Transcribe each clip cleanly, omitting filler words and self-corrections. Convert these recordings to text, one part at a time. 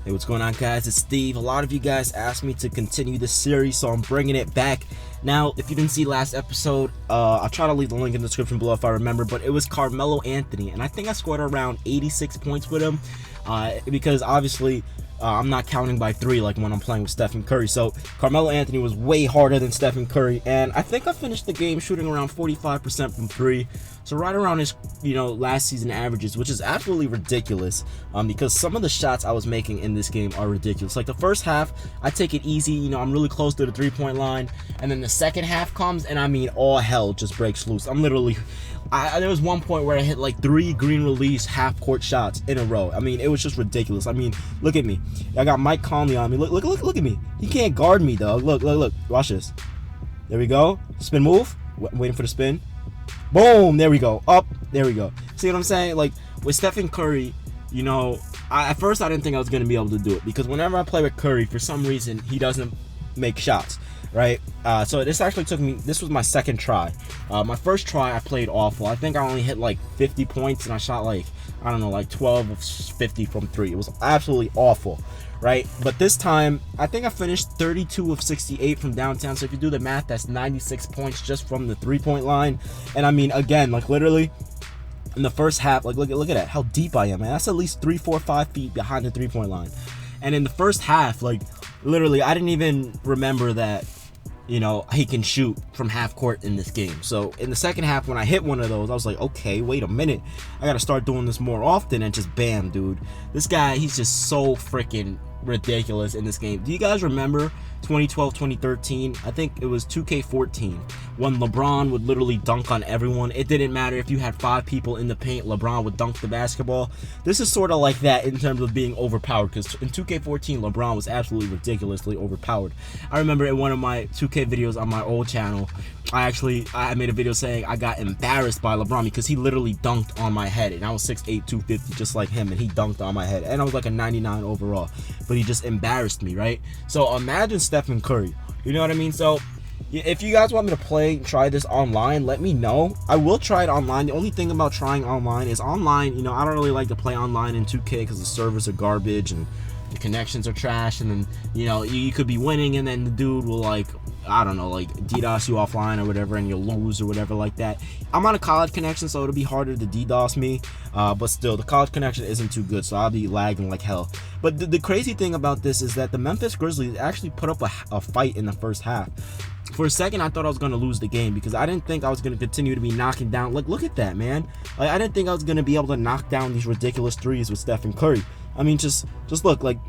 Hey, what's going on, guys? It's Steve. A lot of you guys asked me to continue this series, so I'm bringing it back. Now, if you didn't see last episode, I'll try to leave the link in the description below if I remember, but it was Carmelo Anthony, and I think I scored around 86 points with him, because obviously I'm not counting by three like when I'm playing with Stephen Curry. So Carmelo Anthony was way harder than Stephen Curry, and I think I finished the game shooting around 45% from three, so right around his last season averages, which is absolutely ridiculous, because some of the shots I was making in this game are ridiculous. Like the first half, I take it easy, I'm really close to the 3-point line, and then the second half comes, and I mean all hell just breaks loose. I'm literally there was one point where I hit like 3 green release half court shots in a row. I mean, it was just ridiculous. I mean, look at me. I got Mike Conley on me. Look at me. He can't guard me, dog. Look. Watch this. There we go. Spin move. Waiting for the spin. Boom. There we go. Up. There we go. See what I'm saying? Like with Stephen Curry, at first I didn't think I was going to be able to do it, because whenever I play with Curry, for some reason, he doesn't make shots. Right, so this actually took me, this was my second try. My first try I played awful. I think I only hit like 50 points and I shot like, I don't know, like 12 of 50 from 3. It was absolutely awful, right? But this time I think I finished 32 of 68 from downtown. So if you do the math, that's 96 points just from the 3-point line. And I mean, again, like literally in the first half, like look at that, how deep I am, man. That's at least 3, 4, 5 feet behind the 3-point line. And in the first half, like literally I didn't even remember that he can shoot from half court in this game. So in the second half, when I hit one of those, I was like, okay, wait a minute, I gotta start doing this more often. And just bam, dude, this guy, he's just so freaking ridiculous in this game. Do you guys remember 2012, 2013? I think it was 2K14, when LeBron would literally dunk on everyone. It didn't matter if you had 5 people in the paint, LeBron would dunk the basketball. This is sort of like that in terms of being overpowered, because in 2K14 LeBron was absolutely ridiculously overpowered. I remember in one of my 2K videos on my old channel, I made a video saying I got embarrassed by LeBron because he literally dunked on my head, and I was 6'8", 250 just like him, and he dunked on my head, and I was like a 99 overall, but he just embarrassed me, right? So imagine Stephen Curry, you know what I mean? So if you guys want me to try this online, let me know. I will try it online. The only thing about trying online is online, I don't really like to play online in 2K because the servers are garbage and the connections are trash, and then you could be winning and then the dude will like DDoS you offline or whatever, and you'll lose or whatever like that. I'm on a college connection, so it'll be harder to DDoS me, but still the college connection isn't too good, so I'll be lagging like hell. But the crazy thing about this is that the Memphis Grizzlies actually put up a fight in the first half. For a second I thought I was going to lose the game, because I didn't think I was going to continue to be knocking down, look at that, man. Like I didn't think I was going to be able to knock down these ridiculous threes with Stephen Curry. I mean, just look, like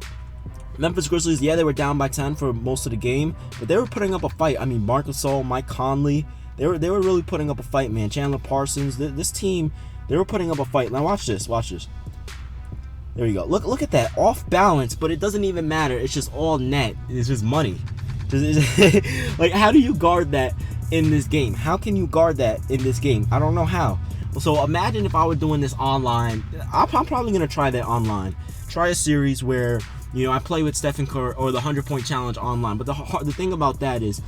Memphis Grizzlies, yeah, they were down by 10 for most of the game, but they were putting up a fight. I mean, Marc Gasol, Mike Conley, they were really putting up a fight, man. Chandler Parsons, this team, they were putting up a fight. Now watch this. There you go. Look at that, off balance, but it doesn't even matter. It's just all net. It's just money. Like, how do you guard that in this game? How can you guard that in this game? I don't know how. So imagine if I were doing this online. I'm probably gonna try that online. Try a series where I play with Stephen Curry, or the 100-point challenge online. But the thing about that is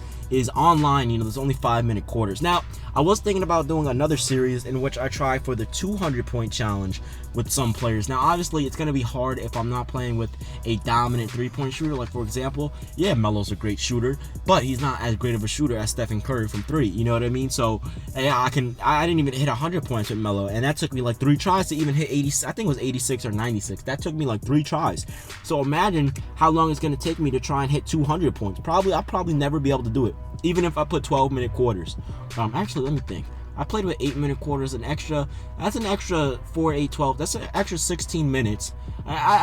online, there's only 5-minute quarters. Now, I was thinking about doing another series in which I try for the 200-point challenge with some players. Now, obviously, it's going to be hard if I'm not playing with a dominant 3-point shooter. Like, for example, yeah, Melo's a great shooter, but he's not as great of a shooter as Stephen Curry from 3. You know what I mean? So, yeah, I didn't even hit 100 points with Melo, and that took me like 3 tries to even hit 80. I think it was 86 or 96. That took me like 3 tries. So imagine how long it's going to take me to try and hit 200 points. I'll probably never be able to do it, even if I put 12-minute quarters. Actually, let me think. I played with 8-minute quarters, that's an extra 4, 8, 12. That's an extra 16 minutes.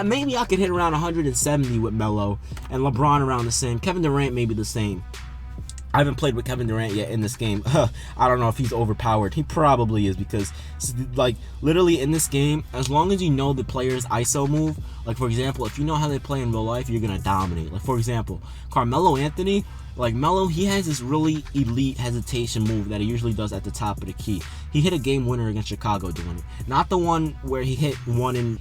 Maybe I could hit around 170 with Melo, and LeBron around the same. Kevin Durant maybe the same. I haven't played with Kevin Durant yet in this game. I don't know if he's overpowered. He probably is, because like literally in this game, as long as you know the player's ISO move, like for example, if you know how they play in real life, you're gonna dominate. Like for example, Carmelo Anthony, like Melo, he has this really elite hesitation move that he usually does at the top of the key. He hit a game winner against Chicago doing it. Not the one where he hit one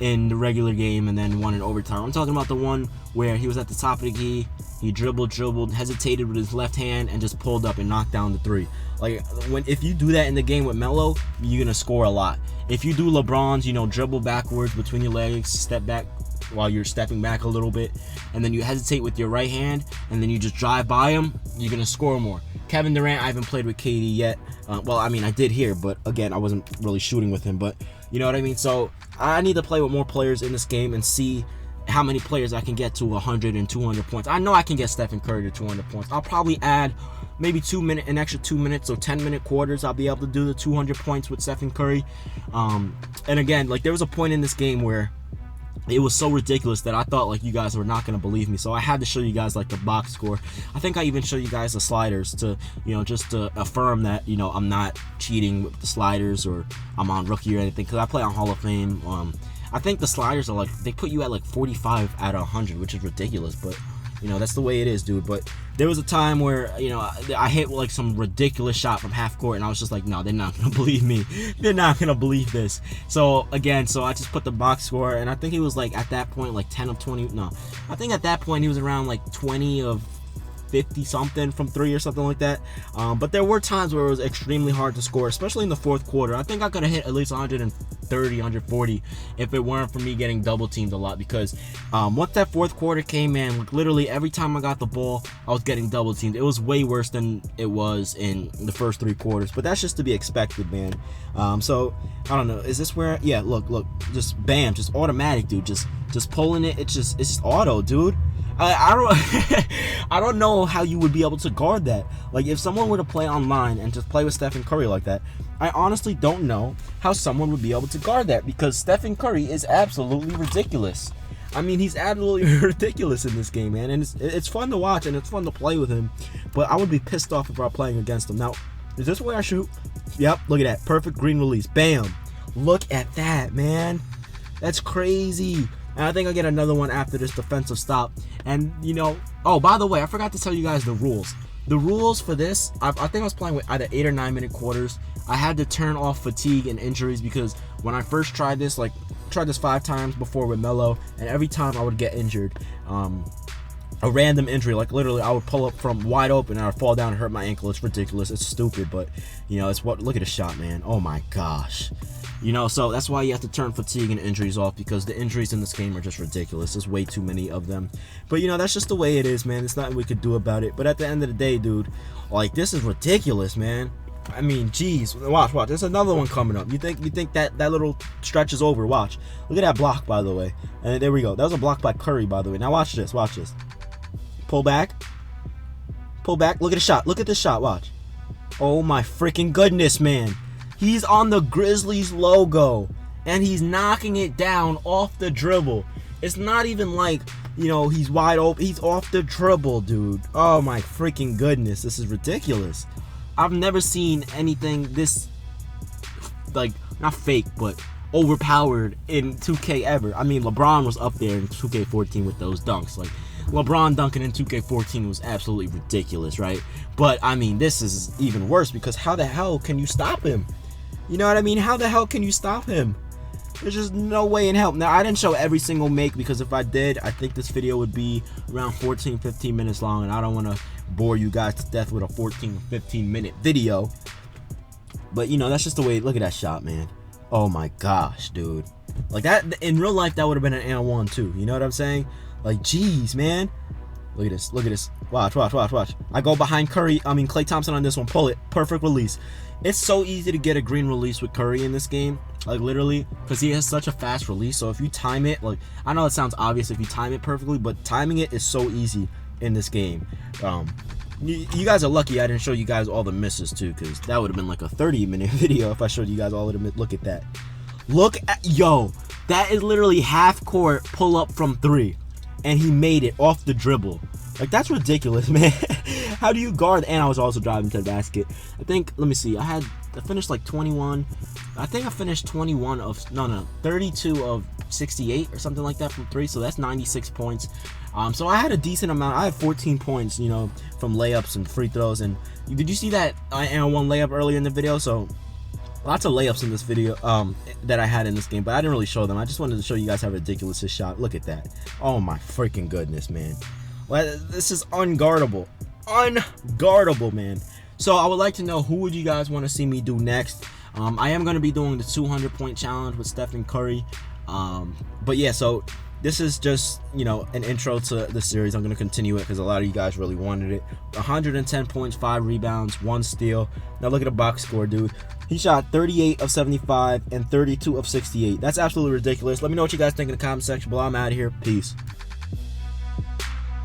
in the regular game and then one in overtime. I'm talking about the one where he was at the top of the key, he dribbled, hesitated with his left hand, and just pulled up and knocked down the 3. Like, if you do that in the game with Melo, you're gonna score a lot. If you do LeBron's, dribble backwards between your legs, step back, while you're stepping back a little bit, and then you hesitate with your right hand, and then you just drive by him, you're gonna score more. Kevin Durant, I haven't played with KD yet. Well, I mean, I did here, but again, I wasn't really shooting with him. But you know what I mean. So I need to play with more players in this game and see how many players I can get to 100 and 200 points. I know I can get Stephen Curry to 200 points. I'll probably add maybe an extra 2 minutes, so 10-minute quarters. I'll be able to do the 200 points with Stephen Curry. And again, like, there was a point in this game where it was so ridiculous that I thought like you guys were not gonna believe me, so I had to show you guys like the box score. I think I even showed you guys the sliders to, you know, just to affirm that, you know, I'm not cheating with the sliders or I'm on rookie or anything, because I play on Hall of Fame. I think the sliders are like, they put you at like 45 out of 100, which is ridiculous, but you know, that's the way it is, dude. But there was a time where, you know, I hit like some ridiculous shot from half court, and I was just like, no, they're not gonna believe me. They're not gonna believe this. So again, so I just put the box score, and I think he was like at that point like 10 of 20. No, I think at that point he was around like 20 of 50 something from 3 or something like that. But there were times where it was extremely hard to score, especially in the fourth quarter. I think I could have hit at least 130, 140 if it weren't for me getting double teamed a lot, because once that fourth quarter came in, like, literally every time I got the ball, I was getting double teamed. It was way worse than it was in the first 3 quarters, but that's just to be expected, man. So I don't know, is this where, yeah, look, just bam, just automatic, dude, just pulling it. It's just auto, dude. I don't know how you would be able to guard that. Like, if someone were to play online and just play with Stephen Curry like that, I honestly don't know how someone would be able to guard that, because Stephen Curry is absolutely ridiculous. I mean, he's absolutely ridiculous in this game, man, and it's fun to watch and it's fun to play with him, but I would be pissed off if I were playing against him. Now, is this where I shoot? Yep, look at that, perfect green release, bam. Look at that, man. That's crazy. And I think I'll get another one after this defensive stop. And, you know, oh, by the way, I forgot to tell you guys the rules. The rules for this, I think I was playing with either 8 or 9 minute quarters. I had to turn off fatigue and injuries, because when I first tried this, like, tried this 5 times before with Melo, and every time I would get injured. A random injury, like literally I would pull up from wide open and I would fall down and hurt my ankle. It's ridiculous. It's stupid, but you know, it's what, look at the shot, man. Oh my gosh. You know, so that's why you have to turn fatigue and injuries off, because the injuries in this game are just ridiculous. There's way too many of them. But you know, that's just the way it is, man. There's nothing we could do about it. But at the end of the day, dude, like, this is ridiculous, man. I mean, geez, watch. There's another one coming up. You think that little stretch is over? Watch. Look at that block, by the way. And there we go. That was a block by Curry, by the way. Now watch this. Pull back. Look at the shot. Look at this shot. Watch. Oh my freaking goodness, man. He's on the Grizzlies logo, and he's knocking it down off the dribble. It's not even like, you know, he's wide open. He's off the dribble, dude. Oh my freaking goodness. This is ridiculous. I've never seen anything this, like, not fake, but overpowered in 2K ever. I mean, LeBron was up there in 2K14 with those dunks. Like, LeBron dunking in 2K14 was absolutely ridiculous, right? But, I mean, this is even worse, because how the hell can you stop him? You know what I mean? How the hell can you stop him? There's just no way in hell. Now, I didn't show every single make, because if I did, I think this video would be around 14-15 minutes long, and I don't want to bore you guys to death with a 14-15 minute video. But, you know, that's just the way. Look at that shot, man. Oh my gosh, dude. Like, that in real life, that would have been an and-one too. You know what I'm saying? Like, geez, man. Look at this. Watch. I go behind Klay Thompson on this one. Pull it. Perfect release. It's so easy to get a green release with Curry in this game. Like, literally, because he has such a fast release. So if you time it, like, I know it sounds obvious if you time it perfectly, but timing it is so easy in this game. You guys are lucky I didn't show you guys all the misses too, because that would have been like a 30-minute video if I showed you guys all of them. Look at that. Yo, that is literally half court pull up from 3. And he made it off the dribble. Like, that's ridiculous, man. How do you guard? And I was also driving to the basket. I think, let me see, I finished like 21. I think I finished 32 of 68 or something like that from 3. So that's 96 points. So I had a decent amount. I had 14 points, you know, from layups and free throws. And did you see that and one layup earlier in the video? So lots of layups in this video that I had in this game, but I didn't really show them. I just wanted to show you guys how ridiculous this shot. Look at that. Oh my freaking goodness, man. Well, this is unguardable. Unguardable, man. So I would like to know, who would you guys want to see me do next? I am going to be doing the 200 point challenge with Stephen Curry. But yeah, so this is just, you know, an intro to the series. I'm going to continue it because a lot of you guys really wanted it. 110 points, 5 rebounds, 1 steal. Now look at the box score, dude. He shot 38 of 75 and 32 of 68. That's absolutely ridiculous. Let me know what you guys think in the comment section below. I'm out of here. Peace.